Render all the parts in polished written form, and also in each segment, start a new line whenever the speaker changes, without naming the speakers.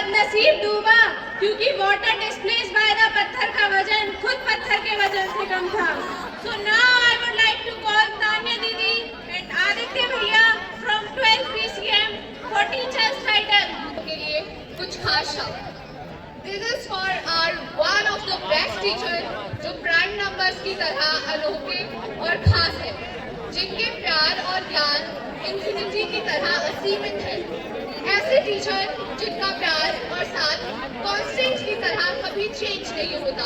बदनसीब डूबा क्योंकि वाटर डिस्प्लेस बाय द पत्थर का वजन खुद पत्थर के वजन से कम था। So now I would like to call Tanya didi and Aditya bhaiya from 12 PCM for teachers title
के लिए कुछ खास शब्द। This is for our one of the best teacher जो प्राइम नंबर्स की तरह अनोखे और खास है, जिनके प्यार और ज्ञान इंफिनिटी की तरह असीमित है। ऐसे टीचर जिनका प्यार और साथ कांस्टेंट की तरह कभी चेंज नहीं होता।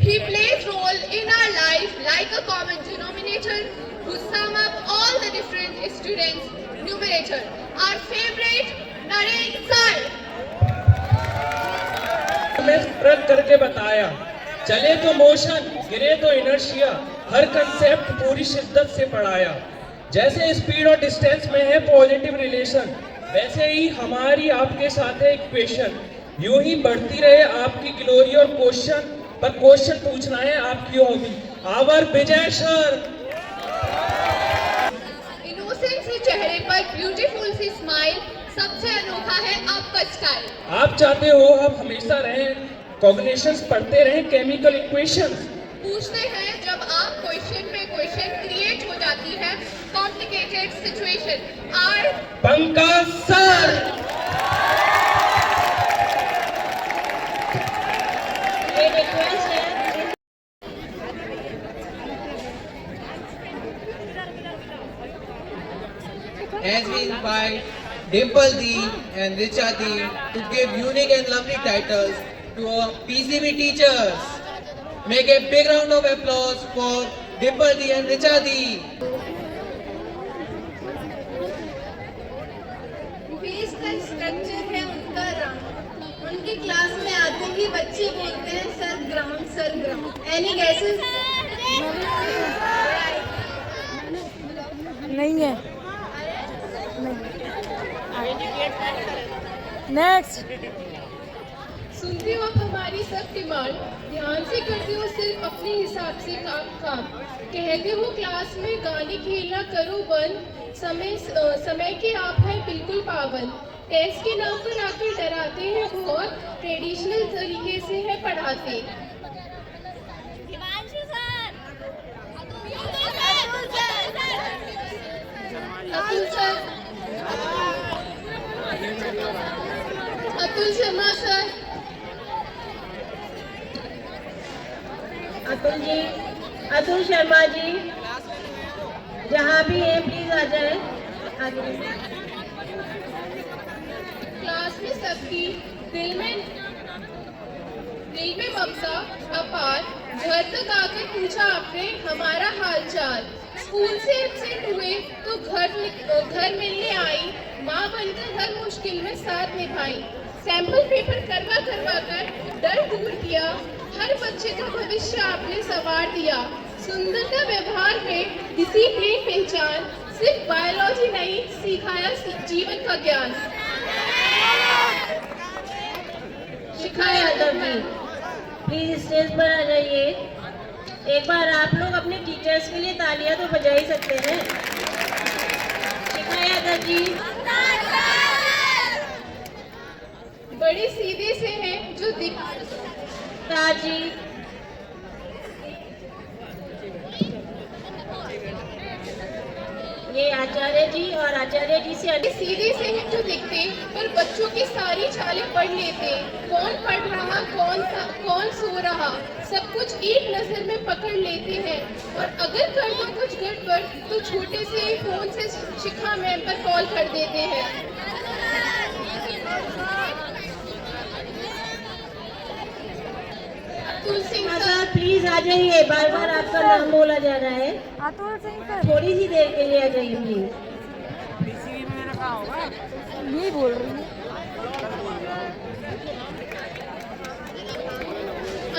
He plays role in our life like a common denominator who sum up all the different students' numerator. Our favorite Naren sir.
हमें ट्रक करके बताया, चले तो मोशन गिरे तो इनर्शिया, हर कंसेप्ट पूरी शिद्दत से पढ़ाया। जैसे स्पीड और डिस्टेंस में है पॉजिटिव रिलेशन, वैसे ही हमारी आपके साथ है इक्वेशन। यूं ही बढ़ती रहे आपकी ग्लोरी और क्वेश्चन, पर क्वेश्चन पूछना है आपकी hobby. Our Vijay sir.
Innocence से चेहरे पर ब्यूटीफुल सी स्माइल, सबसे अनोखा है आपका स्टाइल।
आप चाहते हो हम हमेशा रहें कॉग्निशंस पढ़ते रहें केमिकल इक्वेशंस।
पूछते हैं जब आप क्वेश्चन पे क्वेश्चन क्रिएट हो जाती है complicated situation. Our
Pankaj sir.
ये रिक्वेस्ट है
as we invite Dimple Di and Richa Di to give unique and lovely titles to our PCB teachers. Make a big round of applause for Dimple Di and Richa Di.
Face का structure है उनका रंग, उनकी class में आते ही बच्चे बोलते हैं सर ग्राउंड। Any guesses?
नहीं है। नेक्स्ट।
सुनती हो हमारी सब डिमांड, ध्यान से करती हो सिर्फ अपने हिसाब से काम। कहते हो क्लास में गाने खेलना करो बंद, समय के आप हैं बिल्कुल पाबंद। टेस्ट के नाम पर आकर डराते हैं बहुत, ट्रेडिशनल तरीके से है पढ़ाते। अतुल शर्मा सर। अतुल शर्मा जी जहाँ भी हैं प्लीज आ जाए आगे। क्लास में सबकी दिल में ममता अपार, घर तक आकर पूछा आपने हमारा हाल चाल। स्कूल से एब्सेंट हुए तो घर मिलने आई, माँ बनकर हर मुश्किल में साथ निभाई। सैंपल पेपर करवा कर डर दूर किया, हर बच्चे का भविष्य आपने संवार दिया। सुंदरता व्यवहार में डिसिप्लिन पहचान, सिर्फ बायोलॉजी नहीं सिखाया जीवन का ज्ञान। शिखाया तभी। प्लीज स्टेज पर आ जाइए। एक बार आप लोग अपने टीचर्स के लिए तालियां तो बजा ही सकते हैं। शिखाया दर्जी बड़े सीधे से हैं जो ताजी ये आचार्य जी और आचार्य जी से सीधे से हैं जो दिखते पर बच्चों की सारी चालें पढ़ लेते। कौन पढ़ रहा कौन सो रहा सब कुछ एक नजर में पकड़ लेते हैं, और अगर कर दो कुछ गड़बड़ तो छोटे से ही फोन से शिखा मैम पर कॉल कर देते हैं। अतुल सिंह सर प्लीज आ जाइए, बार बार आपका नाम बोला जा रहा है।
अतुल सिंह सर
थोड़ी सी देर के लिए आ जाइए प्लीज।
नहीं बोल रही हूँ।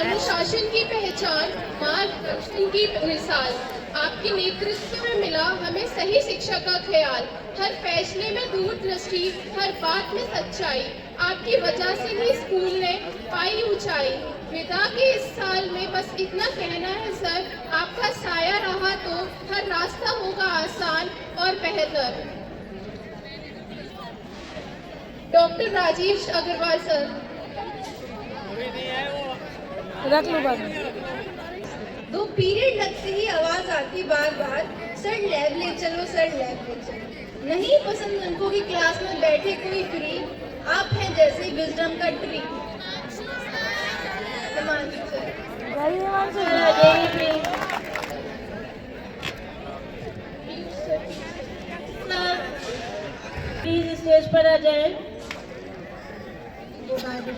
अनुशासन की पहचान, मार्गदर्शन की मिसाल, आपके नेतृत्व में मिला हमें सही शिक्षा का ख्याल। हर फैसले में दूरदृष्टि, हर बात में सच्चाई, आपकी वजह से ही स्कूल ने पाई ऊंचाई। विदा के इस साल में बस इतना कहना है सर, आपका साया रहा तो हर रास्ता होगा आसान और बेहतर। Doctor Rajesh Agarwal sir.
रख लो बाद में।
दो पीरियड लगते ही आवाज आती बार बार, सर लैब ले चलो, सर लैब ले चलो। नहीं पसंद उनको कि क्लास में बैठे कोई फ्री, आप हैं जैसे विजडम का tree. Himanshu sir.
Very Himanshu please stage पर आ जाए।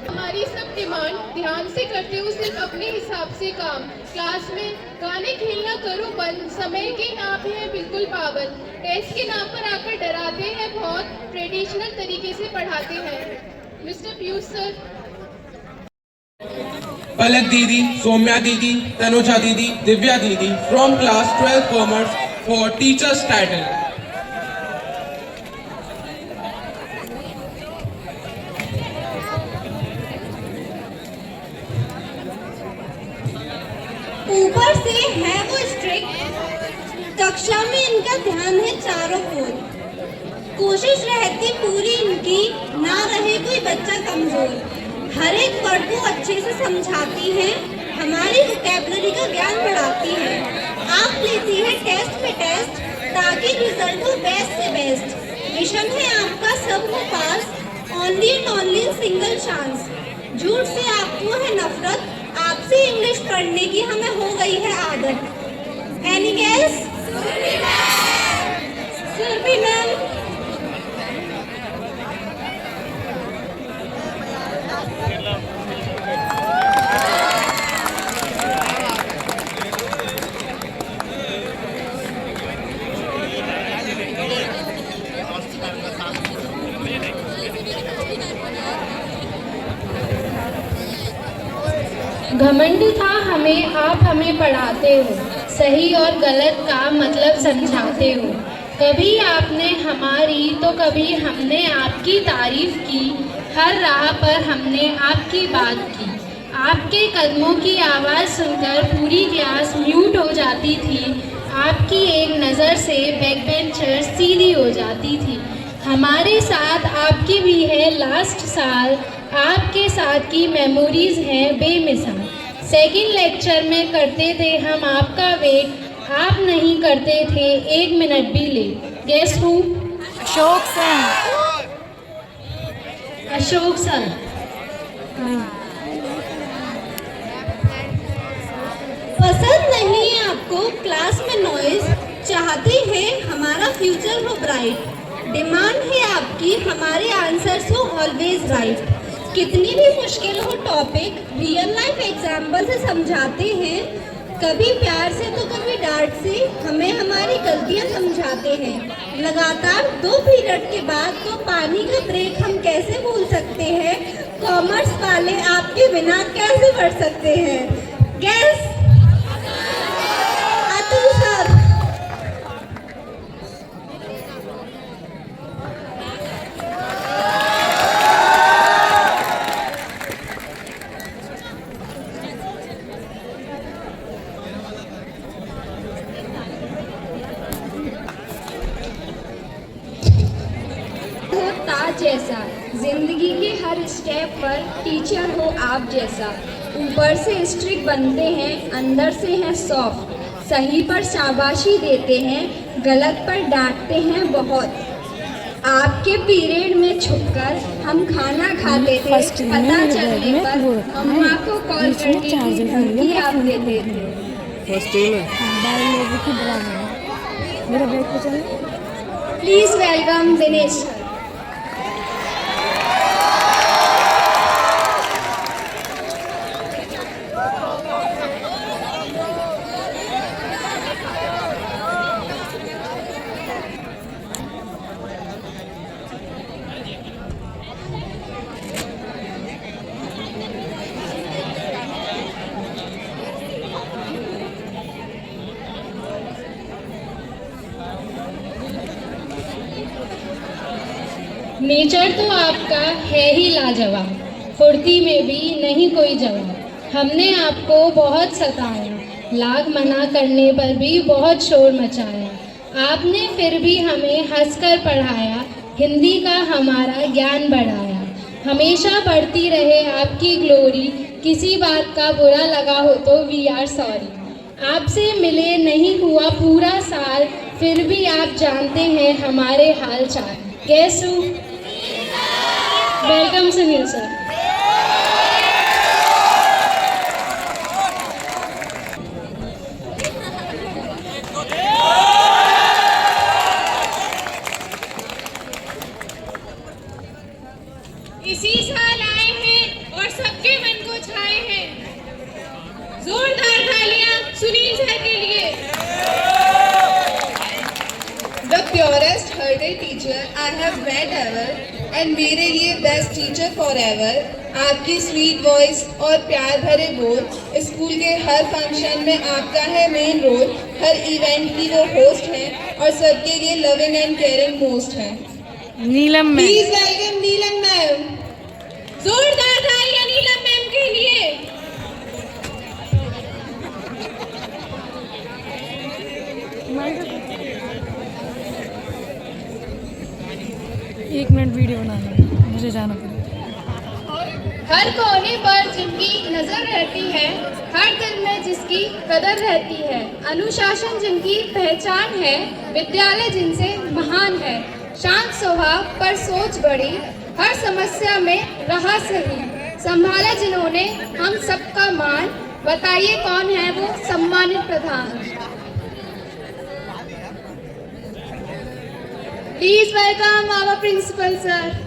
हमारी सब डिमांड ध्यान से करते हो, सिर्फ अपने हिसाब से काम। क्लास में गाने खेलना करो बंद, समय के नाम है बिल्कुल पाबंद। टेस्ट के नाम पर आकर डराते हैं बहुत, ट्रेडिशनल तरीके से पढ़ाते हैं। Mister Piyush sir.
पलक दीदी, सौम्या दीदी, तनुजा दीदी, दिव्या दीदी from class 12 commerce for teachers title.
ऊपर से है वो स्ट्रिक्ट, कक्षा में इनका ध्यान है चारों ओर। कोशिश रहती पूरी इनकी, ना रहे कोई बच्चा कमजोर। हर एक वर्ड को अच्छे से समझाती हैं, हमारी वोकैबुलरी का ज्ञान बढ़ाती हैं। आप लेती हैं टेस्ट पे टेस्ट, ताकि रिजल्ट हो बेस्ट से बेस्ट। मिशन है आपका सब हो पास, only and only single chance. झूठ से आपको है नफरत, आपसे इंग्लिश पढ़ने की हमें हो गई है आदत। Any guess? सुरभि मैम।
घमंड था हमें, आप हमें पढ़ाते हो, सही और गलत का मतलब समझाते हो। कभी आपने हमारी तो कभी हमने आपकी तारीफ की, हर राह पर हमने आपकी बात की। आपके कदमों की आवाज़ सुनकर पूरी क्लास म्यूट हो जाती थी। आपकी एक नज़र से बैक बेंचर सीधी हो जाती थी। हमारे साथ आपकी भी है लास्ट साल, आपके साथ की मेमोरीज हैं बेमिसाल। सेकंड लेक्चर में करते थे हम आपका वेट, आप नहीं करते थे एक मिनट भी लेट। गेस हूँ?
अशोक सर।
अशोक सर।
पसंद नहीं है आपको क्लास में नॉइज, चाहते हैं हमारा फ्यूचर हो ब्राइट। डिमांड है आपकी हमारे आंसर्स हो ऑलवेज राइट। कितनी भी मुश्किल हो टॉपिक, रियल लाइफ एग्जाम्पल से समझाते हैं। कभी प्यार से तो कभी डांट से हमें हमारी गलतियां समझाते हैं। लगातार 2 पीरियड के बाद तो पानी का ब्रेक हम कैसे भूल सकते हैं। कॉमर्स वाले आपके बिना कैसे पढ़ सकते हैं। Gas Atul sir.
ताज जैसा, जिंदगी के हर स्टेप पर टीचर हो आप जैसा। ऊपर से स्ट्रिक्ट बनते हैं, अंदर से हैं सॉफ्ट। सही पर शाबाशी देते हैं, गलत पर डांटते हैं बहुत। आपके पीरियड में छुपकर हम खाना खाते थे, पता चलने पर अम्मा को कॉल करके धमकी आप देते थे। Please welcome Dinesh.
नेचर तो आपका है ही लाजवाब, फुर्ती में भी नहीं कोई जवाब। हमने आपको बहुत सताया, लाख मना करने पर भी बहुत शोर मचाया। आपने फिर भी हमें हंसकर पढ़ाया, हिंदी का हमारा ज्ञान बढ़ाया। हमेशा बढ़ती रहे आपकी ग्लोरी। किसी बात का बुरा लगा हो तो वी आर सॉरी। आपसे मिले नहीं हुआ पूरा साल, फिर भी आप जानते हैं हमारे हाल चाल। कैसू वेलकम सुनील सर।
इसी साल आए हैं और सबके मन को छाए हैं। जोरदार तालियां सुनील सर के लिए।
The purest hearted teacher I have met ever and मेरे लिए बेस्ट टीचर forever। आपकी स्वीट वॉइस और प्यार भरे बोल, स्कूल के हर फंक्शन में आपका है मेन रोल। हर इवेंट की वो होस्ट हैं और सबके लिए लविंग एंड केयरिंग मोस्ट हैं।
Neelam ma'am.
Please welcome Neelam ma'am.
जोरदार तालियां नीलम मैम के लिए।
एक मिनट वीडियो बनाना है, मुझे जाना पड़ेगा।
हर कोने पर जिनकी नजर रहती है, हर दिल में जिसकी कदर रहती है, अनुशासन जिनकी पहचान है, विद्यालय जिनसे महान है। शांत स्वभाव पर सोच बड़ी, हर समस्या में रहा सही, संभाला जिन्होंने हम सबका मान। बताइए कौन है वो सम्मानित प्रधान। Please welcome our principal sir.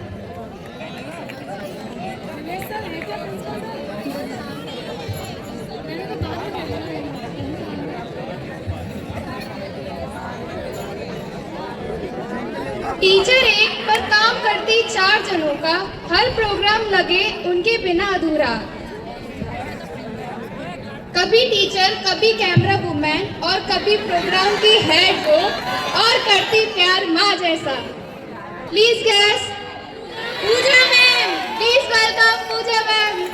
Teacher एक पर काम करती 4 जनों का, हर प्रोग्राम लगे उनके बिना अधूरा। कभी टीचर, कभी कैमरा वुमेन और कभी प्रोग्राम की हेड को, और करती प्यार माँ जैसा। Please guest Pooja ma'am. Please welcome Pooja ma'am.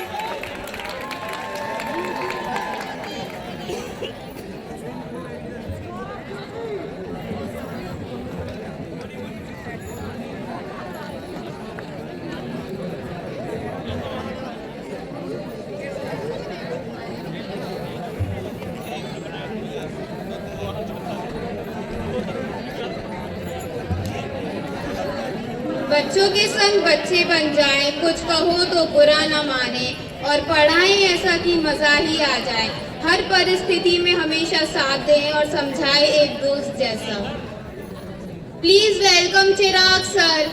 बच्चों के संग बच्चे बन जाएं, कुछ कहो तो बुरा न माने, और पढ़ाएं ऐसा कि मजा ही आ जाए। हर परिस्थिति में हमेशा साथ दें और समझाएं एक दोस्त जैसा। Please welcome Chirag sir.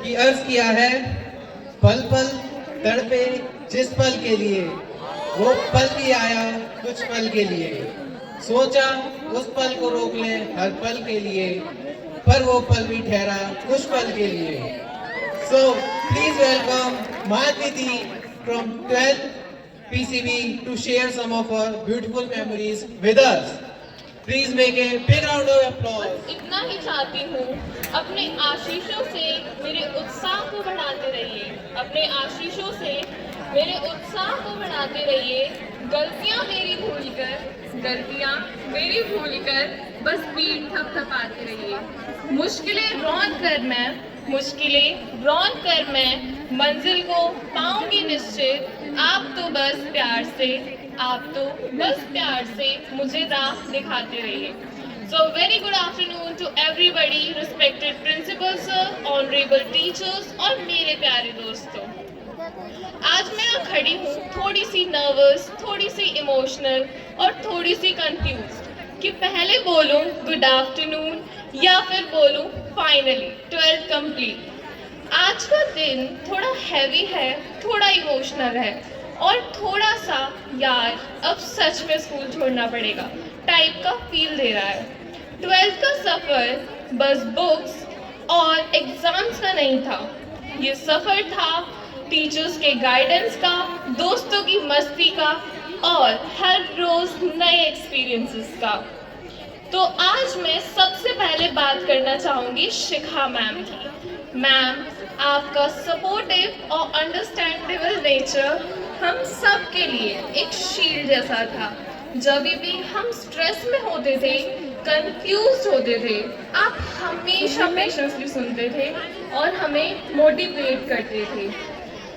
कि अर्ज किया है, पल पल तड़पे जिस पल के लिए, वो पल भी आया कुछ पल के लिए। सोचा उस पल को रोक ले हर पल के लिए, पर वो पल भी ठहरा कुछ पल के लिए। So please welcome Madhiti from 12th PCB to share some of her beautiful memories with us. Please make a big round of applause.
इतना ही चाहती हूँ, अपने आशीषों से मेरे उत्साह को बढ़ाते रहिए। अपने आशीषों से मेरे उत्साह को बढ़ाते रहिए। गलतियाँ मेरी भूलकर बस पीठ थपथपाते रहिए। मुश्किलें रौंद कर मैं मंजिल को पाऊंगी निश्चित। आप तो बस प्यार से मुझे राह दिखाते रहिए। So very good afternoon to everybody, respected principal sir, honorable teachers और मेरे प्यारे दोस्तों। आज मैं यहाँ खड़ी हूँ थोड़ी सी नर्वस, थोड़ी सी इमोशनल और थोड़ी सी कंफ्यूज कि पहले बोलूँ गुड आफ्टरनून या फिर बोलूँ फाइनली 12th कंप्लीट। आज का दिन थोड़ा हैवी है, थोड़ा इमोशनल है और थोड़ा सा यार अब सच में स्कूल छोड़ना पड़ेगा टाइप का फील दे रहा है। 12th का सफ़र बस बुक्स और एग्ज़ाम्स का नहीं था, ये सफ़र था टीचर्स के गाइडेंस का, दोस्तों की मस्ती का और हर रोज़ नए एक्सपीरियंसेस का। तो आज मैं सबसे पहले बात करना चाहूँगी शिखा मैम की। मैम, आपका सपोर्टिव और अंडरस्टैंडेबल नेचर हम सब के लिए एक शील्ड जैसा था। जब भी हम स्ट्रेस में होते थे कंफ्यूज होते थे, आप हमेशा पेशेंसली सुनते थे और हमें मोटिवेट करते थे।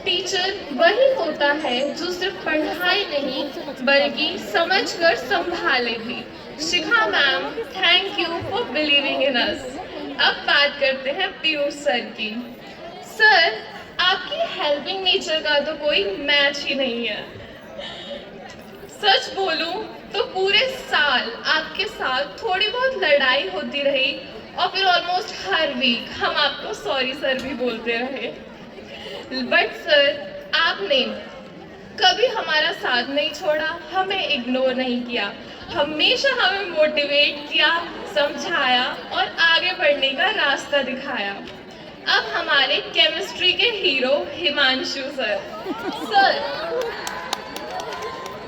टीचर वही होता है जो सिर्फ पढ़ाई नहीं बल्कि समझकर संभाले भी। Shikha ma'am, thank you for believing in us. अब बात करते हैं पीयूष सर की। सर, आपकी हेल्पिंग नेचर का तो कोई मैच ही नहीं है। सच बोलूं तो पूरे साल आपके साथ थोड़ी बहुत लड़ाई होती रही और फिर ऑलमोस्ट हर वीक हम आपको सॉरी सर भी बोलते रहे। बट सर, आपने कभी हमारा साथ नहीं छोड़ा, हमें इग्नोर नहीं किया, हमेशा हमें मोटिवेट किया, समझाया और आगे बढ़ने का रास्ता दिखाया। अब हमारे केमिस्ट्री के hero Himanshu sir. Sir,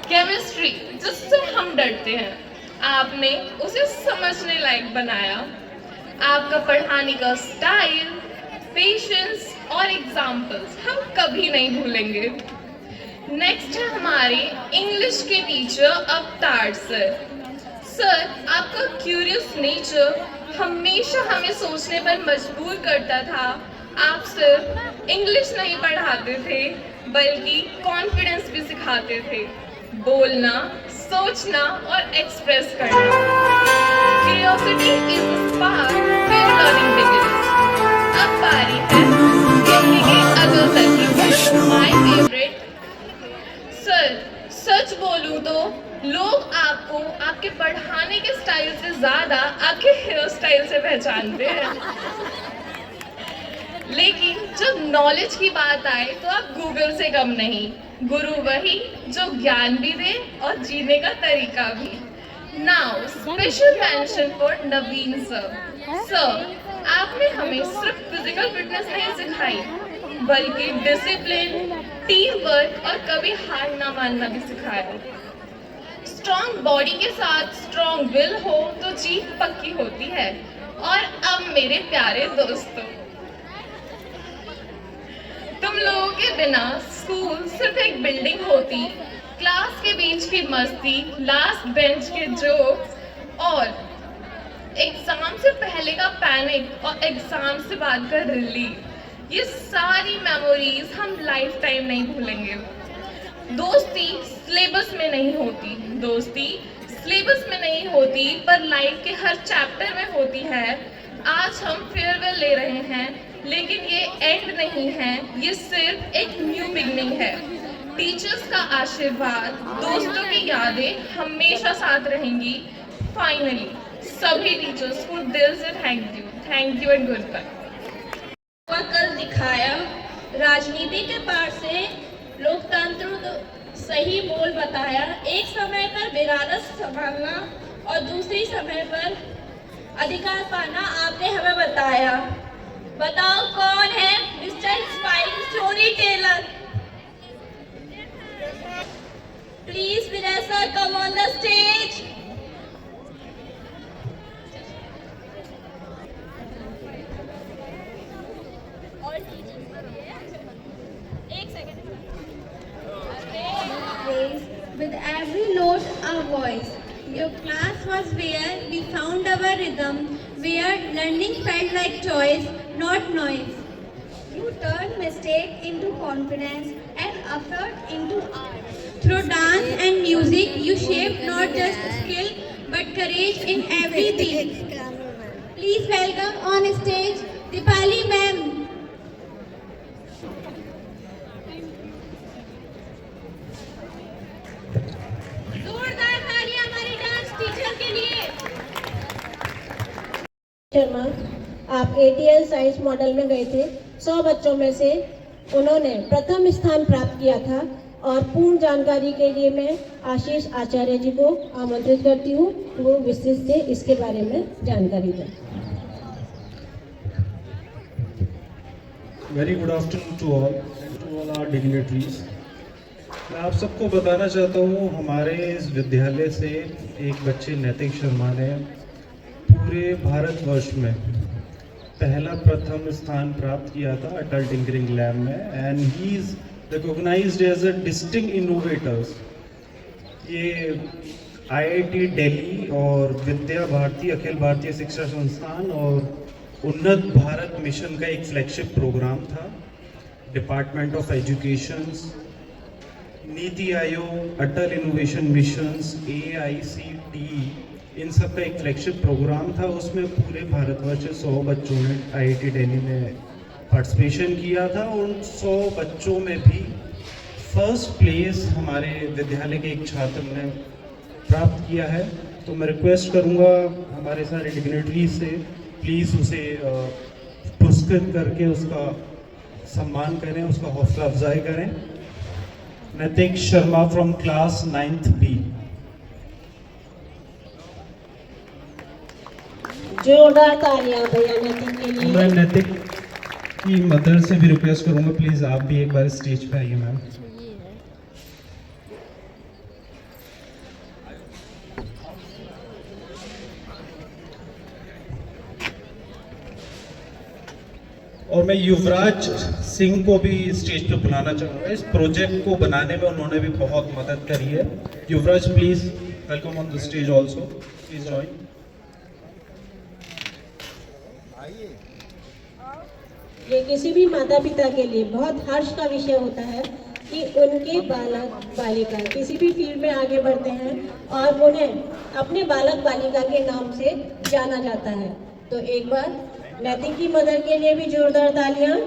chemistry जिससे हम डरते हैं, आपने उसे समझने लायक बनाया। आपका पढ़ाने का स्टाइल, पेशेंस और एग्जाम्पल्स हम कभी नहीं भूलेंगे। नेक्स्ट है हमारे इंग्लिश के टीचर अवतार सर। सर, आपका क्यूरियस नेचर हमेशा हमें सोचने पर मजबूर करता था। आप सिर्फ इंग्लिश नहीं पढ़ाते थे बल्कि कॉन्फिडेंस भी सिखाते थे, बोलना, सोचना और एक्सप्रेस करना। Curiosity is the spark where learning begins. अब बारी है हिंदी के अजय सर की, माय फेवरेट। सर, सच बोलूं तो लोग आपको आपके पढ़ाने के स्टाइल से ज्यादा आपके हेयर स्टाइल से पहचानते हैं, लेकिन जब नॉलेज की बात आए तो आप गूगल से कम नहीं। गुरु वही जो ज्ञान भी दे और जीने का तरीका भी। Now special mention for Naveen sir. Sir, आपने हमें सिर्फ फिजिकल फिटनेस नहीं सिखाई बल्कि डिसिप्लिन, टीम वर्क और कभी हार ना मानना भी सिखाया। स्ट्रॉन्ग बॉडी के साथ स्ट्रॉन्ग विल हो तो जीत पक्की होती है। और अब मेरे प्यारे दोस्तों, तुम लोगों के बिना स्कूल सिर्फ एक बिल्डिंग होती। क्लास के बीच की मस्ती, लास्ट बेंच के जोक्स और एग्जाम से पहले का पैनिक और एग्जाम से बाद का रिलीफ, ये सारी मेमोरीज हम लाइफ टाइम नहीं भूलेंगे। दोस्ती सिलेबस में नहीं होती, दोस्ती सिलेबस में नहीं होती पर लाइफ के हर चैप्टर में होती है। आज हम फेयरवेल ले रहे हैं लेकिन ये एंड नहीं है, ये सिर्फ एक न्यू बिगनिंग है। टीचर्स का आशीर्वाद, दोस्तों की यादें हमेशा साथ रहेंगी। फाइनली सभी टीचर्स को दिल से thank you and goodbye.
कल दिखाया, राजनीति के पार से लोकतंत्र को सही मोल बताया। एक समय पर विरासत संभालना और दूसरी समय पर अधिकार पाना आपने हमें बताया। बताओ कौन है mister inspiring story teller? Please Vinay sir, come on the stage.
With every note a voice. Your class was where we found our rhythm, where learning felt like choice, not noise. You turned mistake into confidence and effort into art. Through dance and music, you shaped not just skill but courage in everything. Please welcome on stage Dipali ma'am.
Sharma, आप ATL science model में गए थे। 100 बच्चों में से उन्होंने प्रथम स्थान प्राप्त किया था। और पूर्ण जानकारी के लिए मैं आशीष आचार्य जी को आमंत्रित करती हूँ, वो विस्तृत से इसके बारे में जानकारी दें।
Very good afternoon to all our dignitaries. मैं आप सबको बताना चाहता हूँ, हमारे इस विद्यालय से एक बच्चे नैतिक शर्मा ने पूरे भारतवर्ष में पहला प्रथम स्थान प्राप्त किया था अटल टिंकरिंग लैब में, and he is recognised as a distinct innovators. ये आईआईटी दिल्ली और विद्या भारती अखिल भारतीय शिक्षा संस्थान और उन्नत भारत मिशन का एक फ्लैगशिप प्रोग्राम था। Department of education, NITI Aayog, Atal innovation missions, AICTE, इन सब का एक फ्लैगशिप प्रोग्राम था। उसमें पूरे भारतवर्ष से 100 बच्चों ने IIT दिल्ली में पार्टिसिपेशन किया था। उन 100 बच्चों में भी फर्स्ट प्लेस हमारे विद्यालय के एक छात्र ने प्राप्त किया है। तो मैं रिक्वेस्ट करूंगा हमारे सारे डिग्नेटरीज से, प्लीज़ उसे पुरस्कृत करके उसका सम्मान करें, उसका हौसला अफजाई करें। नैतिक Sharma from class 9th B।
जोरदार तालियां भैया नैतिक के लिए।
मैं नैतिक की मदर से भी रिक्वेस्ट करूंगा, प्लीज़ आप भी एक बार स्टेज पे आइए मैम। और मैं युवराज सिंह को भी स्टेज पे बुलाना चाहूँगा। इस प्रोजेक्ट को बनाने में उन्होंने भी बहुत मदद करी है। Yuvraj please welcome on the stage also, please join.
ये किसी भी माता पिता के लिए बहुत हर्ष का विषय होता है कि उनके बालक बालिका किसी भी फील्ड में आगे बढ़ते हैं और उन्हें अपने बालक बालिका के नाम से जाना जाता है। तो एक बार नैतिक की मदर के लिए भी जोरदार तालियां।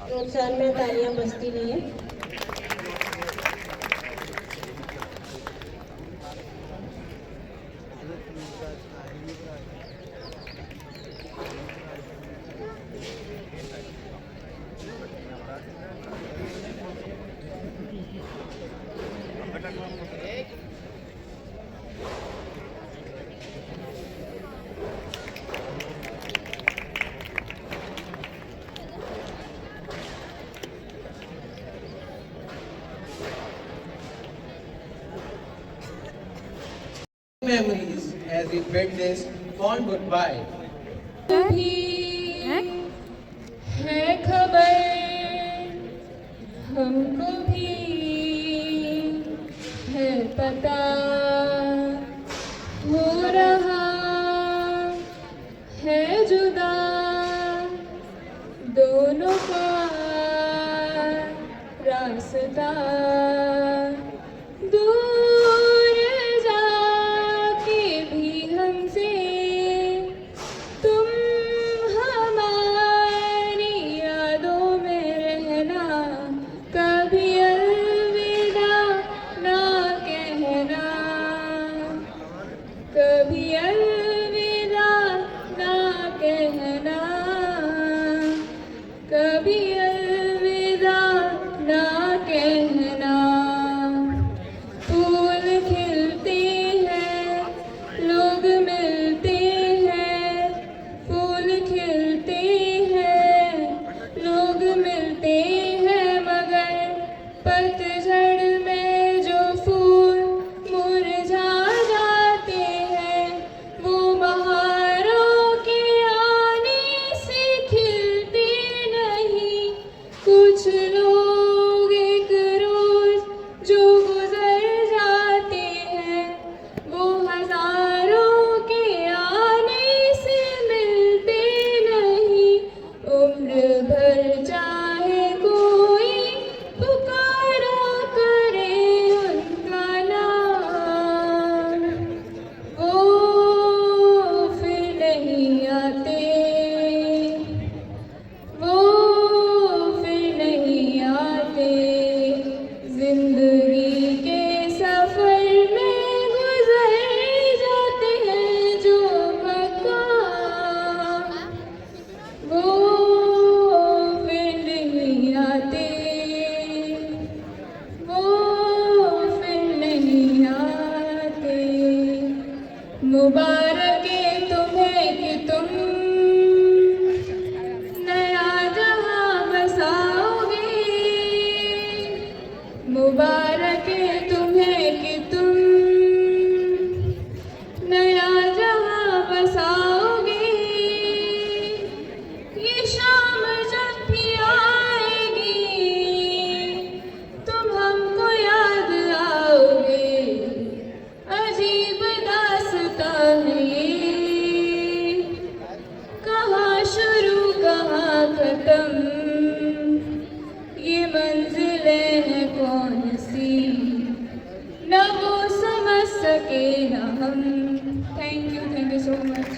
प्रोत्साहन में तालियां बजती नहीं है।
Memories as we bid this fond goodbye.
है खबर हमको भी है पता, हो रहा है जुदा दोनों का रास्ता। दूर जाके भी हमसे तुम हमारी यादों में रहना, कभी अलविदा ना कहना, कभी अलविदा ना कहना, कभी अलविदा ना कहना।
सके न हम। Thank you so much.